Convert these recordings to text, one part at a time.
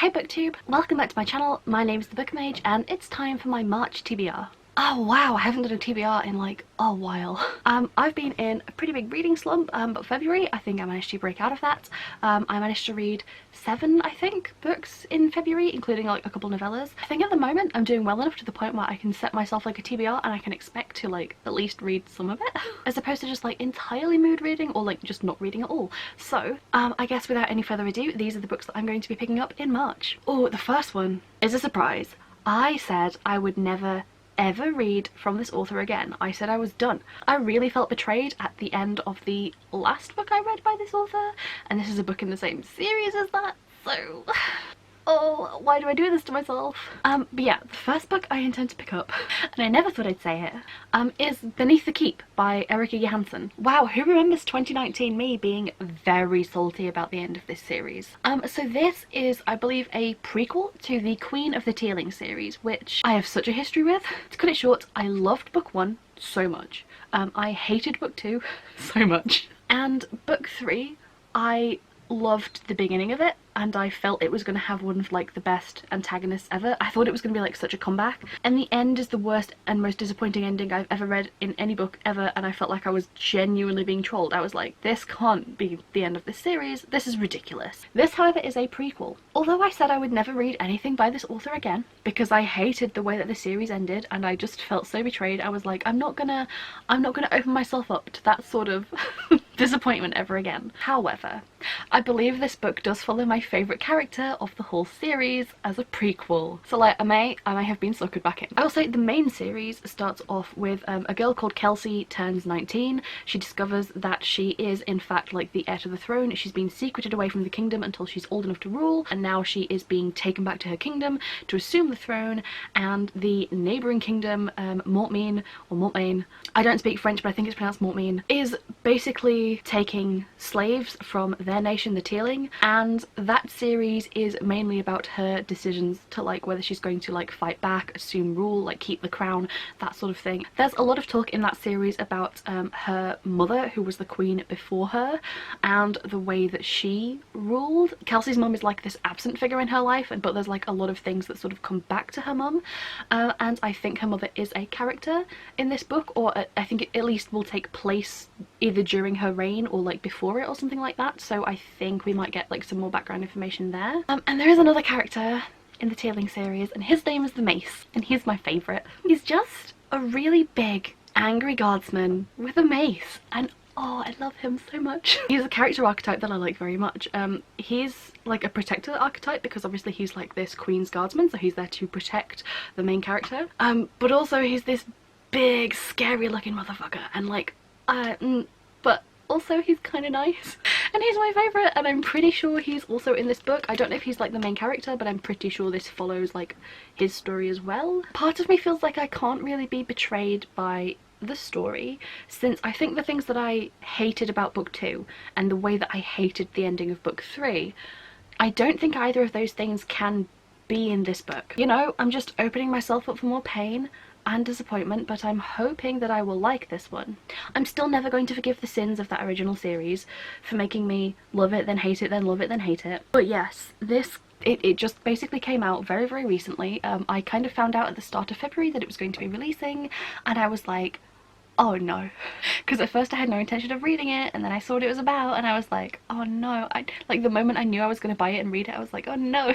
Hey booktube, welcome back to my channel. My name is the Book Mage and it's time for my March TBR. Oh wow, I haven't done a TBR in like a while. I've been in a pretty big reading slump, but February I think I managed to break out of that. I managed to read 7, I think, books in February, including like a couple novellas. I think at the moment I'm doing well enough to the point where I can set myself like a TBR and I can expect to like at least read some of it, as opposed to just like entirely mood reading or like just not reading at all. So I guess without any further ado, these are the books that I'm going to be picking up in March. Oh, the first one is a surprise. I said I would never ever read from this author again. I said I was done. I really felt betrayed at the end of the last book I read by this author, and this is a book in the same series as that, so oh, why do I do this to myself? But yeah, the first book I intend to pick up, and I never thought I'd say it, is Beneath the Keep by Erika Johansson. Wow, who remembers 2019 me being very salty about the end of this series? So this is, I believe, a prequel to the Queen of the Tealing series, which I have such a history with. To cut it short, I loved book 1 so much. I hated book 2 so much. And book 3, I loved the beginning of it, and I felt it was going to have one of like the best antagonists ever. I thought it was going to be like such a comeback, and the end is the worst and most disappointing ending I've ever read in any book ever, and I felt like I was genuinely being trolled. I was like, this can't be the end of this series, this is ridiculous. This however is a prequel. Although I said I would never read anything by this author again because I hated the way that the series ended and I just felt so betrayed, I was like, I'm not gonna open myself up to that sort of disappointment ever again. However, I believe this book does follow my favourite character of the whole series as a prequel. So like I may have been suckered back in. I will say the main series starts off with a girl called Kelsey turns 19. She discovers that she is in fact like the heir to the throne. She's been secreted away from the kingdom until she's old enough to rule, and now she is being taken back to her kingdom to assume the throne, and the neighbouring kingdom, Mortmain, or Mortmain, I don't speak French but I think it's pronounced Mortmain, is basically taking slaves from their nation, the Tealing, and that series is mainly about her decisions to like whether she's going to like fight back, assume rule, like keep the crown, that sort of thing. There's a lot of talk in that series about her mother, who was the queen before her, and the way that she ruled. Kelsey's mum is like this absent figure in her life, but there's like a lot of things that sort of come back to her mum, and I think her mother is a character in this book, or I think it at least will take place either during her reign or like before it or something like that, so I think we might get like some more background information there. And there is another character in the Tealing series, and his name is the Mace, and he's my favourite. He's just a really big angry guardsman with a mace, and oh, I love him so much. He's a character archetype that I like very much. He's like a protector archetype because obviously he's like this queen's guardsman, so he's there to protect the main character, but also he's this big scary looking motherfucker, and like but also he's kind of nice, and he's my favourite, and I'm pretty sure he's also in this book. I don't know if he's like the main character, but I'm pretty sure this follows like his story as well. Part of me feels like I can't really be betrayed by the story, since I think the things that I hated about book 2 and the way that I hated the ending of book 3, I don't think either of those things can be in this book. You know, I'm just opening myself up for more pain and disappointment, but I'm hoping that I will like this one. I'm still never going to forgive the sins of that original series for making me love it, then hate it, then love it, then hate it. But yes, this it just basically came out very, very recently. I kind of found out at the start of February that it was going to be releasing, and I was like, oh no, because at first I had no intention of reading it, and then I saw what it was about and I was like, oh no. Like the moment I knew I was going to buy it and read it, I was like, oh no.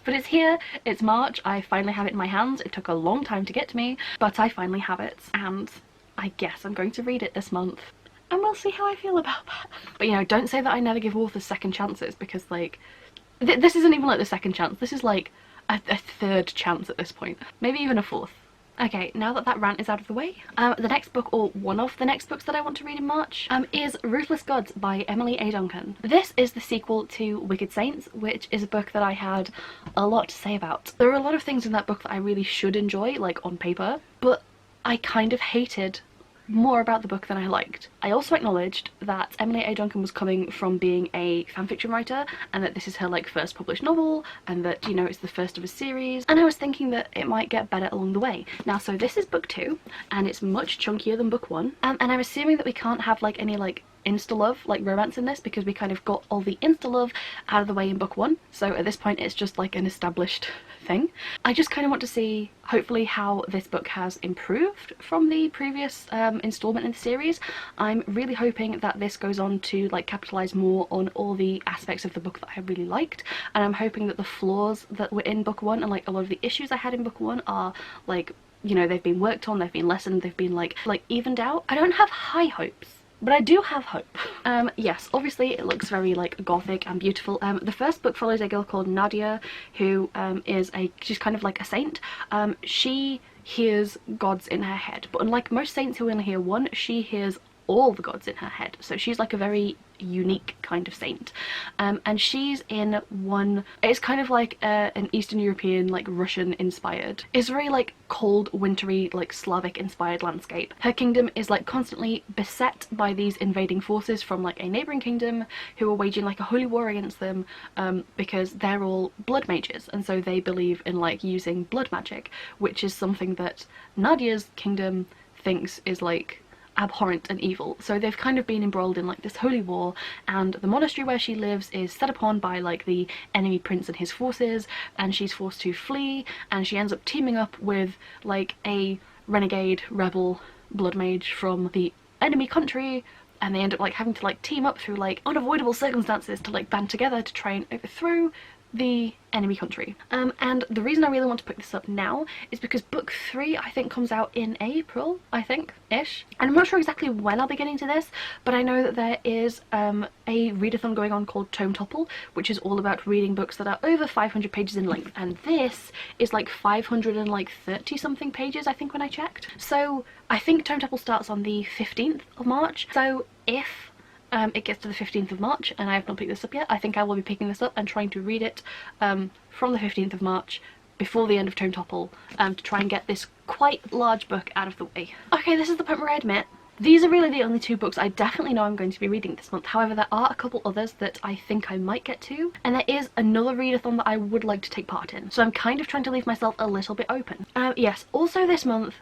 But it's here, it's March, I finally have it in my hands. It took a long time to get to me, but I finally have it, and I guess I'm going to read it this month, and we'll see how I feel about that. But you know, don't say that I never give authors second chances, because like this isn't even like the second chance, this is like a third chance at this point, maybe even a fourth. Okay, now that that rant is out of the way, the next book, or one of the next books that I want to read in March, is Ruthless Gods by Emily A. Duncan. This is the sequel to Wicked Saints, which is a book that I had a lot to say about. There are a lot of things in that book that I really should enjoy, like on paper, but I kind of hated more about the book than I liked. I also acknowledged that Emily A. Duncan was coming from being a fanfiction writer, and that this is her like first published novel, and that, you know, it's the first of a series, and I was thinking that it might get better along the way. Now, so this is book 2, and it's much chunkier than book 1, and I'm assuming that we can't have like any like insta-love, like romance in this, because we kind of got all the insta-love out of the way in book 1. So at this point it's just like an established thing. I just kind of want to see, hopefully, how this book has improved from the previous installment in the series. I'm really hoping that this goes on to like capitalize more on all the aspects of the book that I really liked, and I'm hoping that the flaws that were in book 1 and like a lot of the issues I had in book 1 are like, you know, they've been worked on, they've been lessened, they've been like evened out. I don't have high hopes, but I do have hope. Yes, obviously it looks very like gothic and beautiful. The first book follows a girl called Nadia, who she's kind of like a saint. She hears gods in her head, but unlike most saints who only hear one, she hears all the gods in her head. So she's like a very unique kind of saint, and she's in one, it's kind of like an Eastern European, like Russian inspired, it's very like cold, wintry, like Slavic inspired landscape. Her kingdom is like constantly beset by these invading forces from like a neighbouring kingdom who are waging like a holy war against them, because they're all blood mages, and so they believe in like using blood magic, which is something that Nadia's kingdom thinks is like abhorrent and evil. So they've kind of been embroiled in like this holy war, and the monastery where she lives is set upon by like the enemy prince and his forces, and she's forced to flee, and she ends up teaming up with like a renegade rebel blood mage from the enemy country, and they end up like having to like team up through like unavoidable circumstances to like band together to try and overthrow the enemy country. And the reason I really want to pick this up now is because book 3 I think comes out in April, I think, ish. And I'm not sure exactly when I'll be getting to this, but I know that there is a readathon going on called Tome Topple, which is all about reading books that are over 500 pages in length, and this is like 530 something pages I think when I checked. So I think Tome Topple starts on the 15th of March, so if it gets to the 15th of March and I have not picked this up yet, I think I will be picking this up and trying to read it from the 15th of March before the end of Tome Topple, to try and get this quite large book out of the way. Okay, this is the point where I admit these are really the only 2 books I definitely know I'm going to be reading this month. However, there are a couple others that I think I might get to, and there is another readathon that I would like to take part in. So I'm kind of trying to leave myself a little bit open. Yes, also this month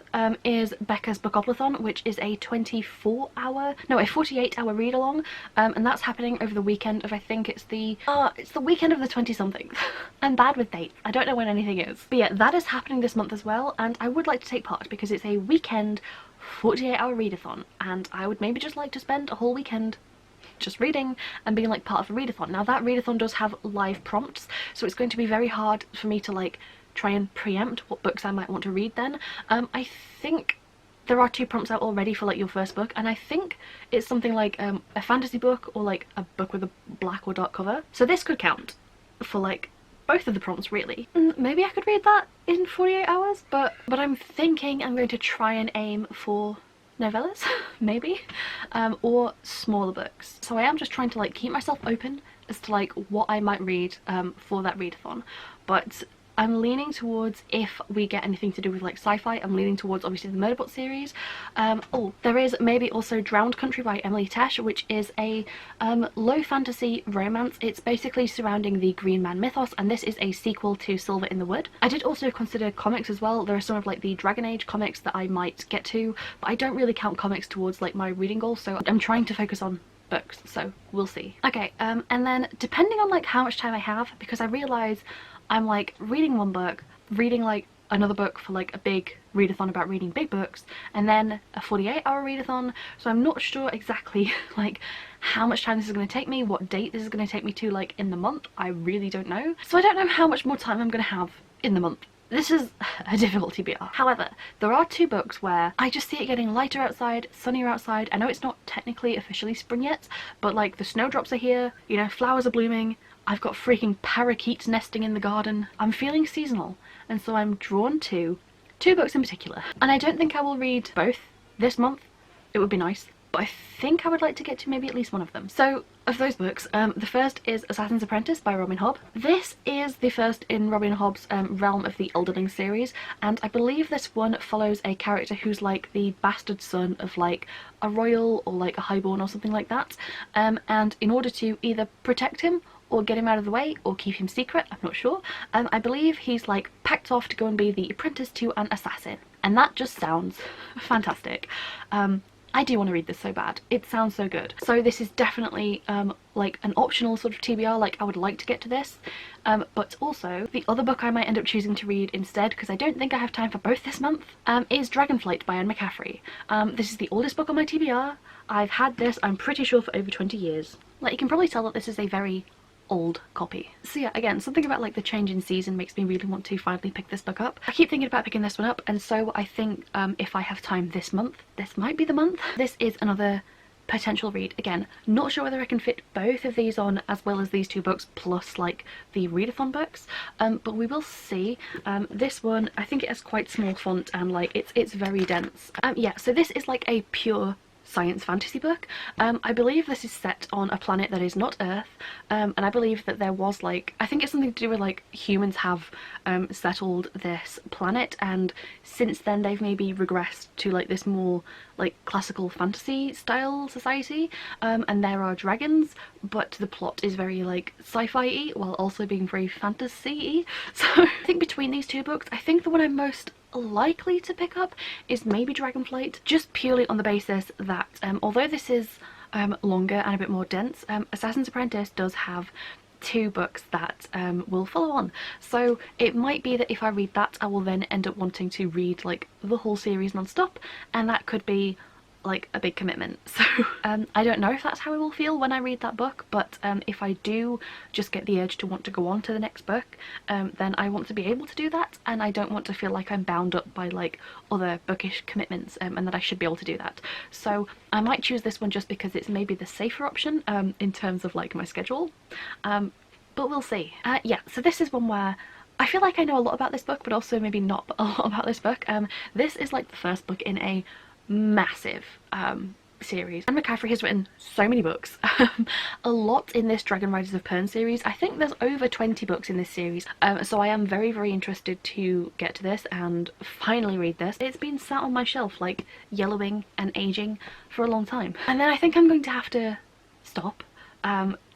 is Becca's Bookoplathon, which is a 48-hour read-along, and that's happening over the weekend of, I think it's the weekend of the 20-something. I'm bad with dates. I don't know when anything is. But yeah, that is happening this month as well, and I would like to take part because it's a weekend 48-hour readathon, and I would maybe just like to spend a whole weekend just reading and being like part of a readathon. Now that readathon does have live prompts, so it's going to be very hard for me to like try and preempt what books I might want to read then. I think there are 2 prompts out already for like your first book, and I think it's something like a fantasy book or like a book with a black or dark cover, so this could count for like both of the prompts really. Maybe I could read that in 48 hours, but I'm thinking I'm going to try and aim for novellas, maybe, or smaller books. So I am just trying to like keep myself open as to like what I might read for that readathon, but I'm leaning towards, if we get anything to do with like sci-fi, I'm leaning towards obviously the Murderbot series. Oh, there is maybe also Drowned Country by Emily Tesh, which is a low fantasy romance. It's basically surrounding the Green Man mythos, and this is a sequel to Silver in the Wood. I did also consider comics as well. There are some of like the Dragon Age comics that I might get to, but I don't really count comics towards like my reading goals, so I'm trying to focus on books, so we'll see. Okay, and then depending on like how much time I have, because I realise I'm like reading one book, reading like another book for like a big readathon about reading big books, and then a 48-hour readathon, so I'm not sure exactly like how much time this is going to take me, what date this is going to take me to like in the month. I really don't know, so I don't know how much more time I'm going to have in the month. This is a difficult TBR. However, there are 2 books where I just see it getting lighter outside, sunnier outside. I know it's not technically officially spring yet, but like the snowdrops are here, you know, flowers are blooming, I've got freaking parakeets nesting in the garden. I'm feeling seasonal, and so I'm drawn to 2 books in particular. And I don't think I will read both this month. It would be nice, but I think I would like to get to maybe at least one of them. So of those books, the first is Assassin's Apprentice by Robin Hobb. This is the first in Robin Hobb's realm of the Elderling series, and I believe this one follows a character who's like the bastard son of like a royal or like a highborn or something like that, and in order to either protect him or get him out of the way or keep him secret, I'm not sure, I believe he's like packed off to go and be the apprentice to an assassin, and that just sounds fantastic. I do want to read this so bad. It sounds so good. So this is definitely like an optional sort of TBR, like I would like to get to this. But also the other book I might end up choosing to read instead, because I don't think I have time for both this month, is Dragonflight by Anne McCaffrey. This is the oldest book on my TBR. I've had this, I'm pretty sure, for over 20 years. Like, you can probably tell that this is a very old copy. So yeah, again, something about like the change in season makes me really want to finally pick this book up. I keep thinking about picking this one up, and so I think if I have time this month, this might be the month. This is another potential read. Again, not sure whether I can fit both of these on as well as these two books plus like the readathon books, but we will see. This one, I think it has quite small font and like it's very dense. Yeah, so this is like a pure science fantasy book. I believe this is set on a planet that is not Earth, and I believe that there was like, I think it's something to do with like humans have settled this planet, and since then they've maybe regressed to like this more like classical fantasy style society, and there are dragons, but the plot is very like sci-fi-y while also being very fantasy-y. So I think between these two books, I think the one I'm most likely to pick up is maybe Dragonflight, just purely on the basis that although this is longer and a bit more dense, Assassin's Apprentice does have two books that will follow on, so it might be that if I read that I will then end up wanting to read like the whole series non-stop, and that could be like a big commitment. So I don't know if that's how I will feel when I read that book, but if I do just get the urge to want to go on to the next book, then I want to be able to do that, and I don't want to feel like I'm bound up by like other bookish commitments, and that I should be able to do that. So I might choose this one just because it's maybe the safer option in terms of like my schedule, but we'll see. Yeah, so this is one where I feel like I know a lot about this book, but also maybe not a lot about this book. This is like the first book in a massive series. Anne McCaffrey has written so many books, a lot in this Dragon Riders of Pern series. I think there's over 20 books in this series, so I am very, very interested to get to this and finally read this. It's been sat on my shelf like yellowing and aging for a long time, and then I think I'm going to have to stop,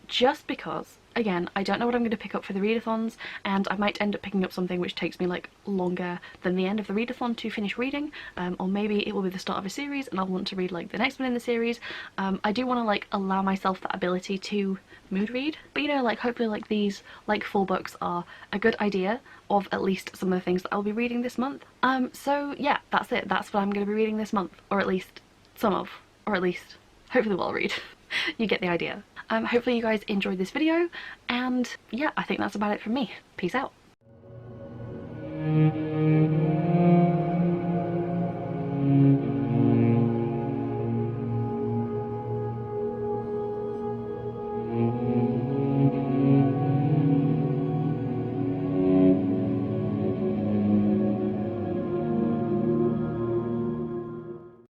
just because again, I don't know what I'm going to pick up for the readathons, and I might end up picking up something which takes me like longer than the end of the readathon to finish reading, or maybe it will be the start of a series and I'll want to read like the next one in the series. I do want to like allow myself that ability to mood read, but you know, like hopefully like these like 4 books are a good idea of at least some of the things that I'll be reading this month. So yeah, that's it. That's what I'm going to be reading this month, or at least some of, or at least hopefully we'll read. You get the idea. Hopefully you guys enjoyed this video, and yeah, I think that's about it from me. Peace out.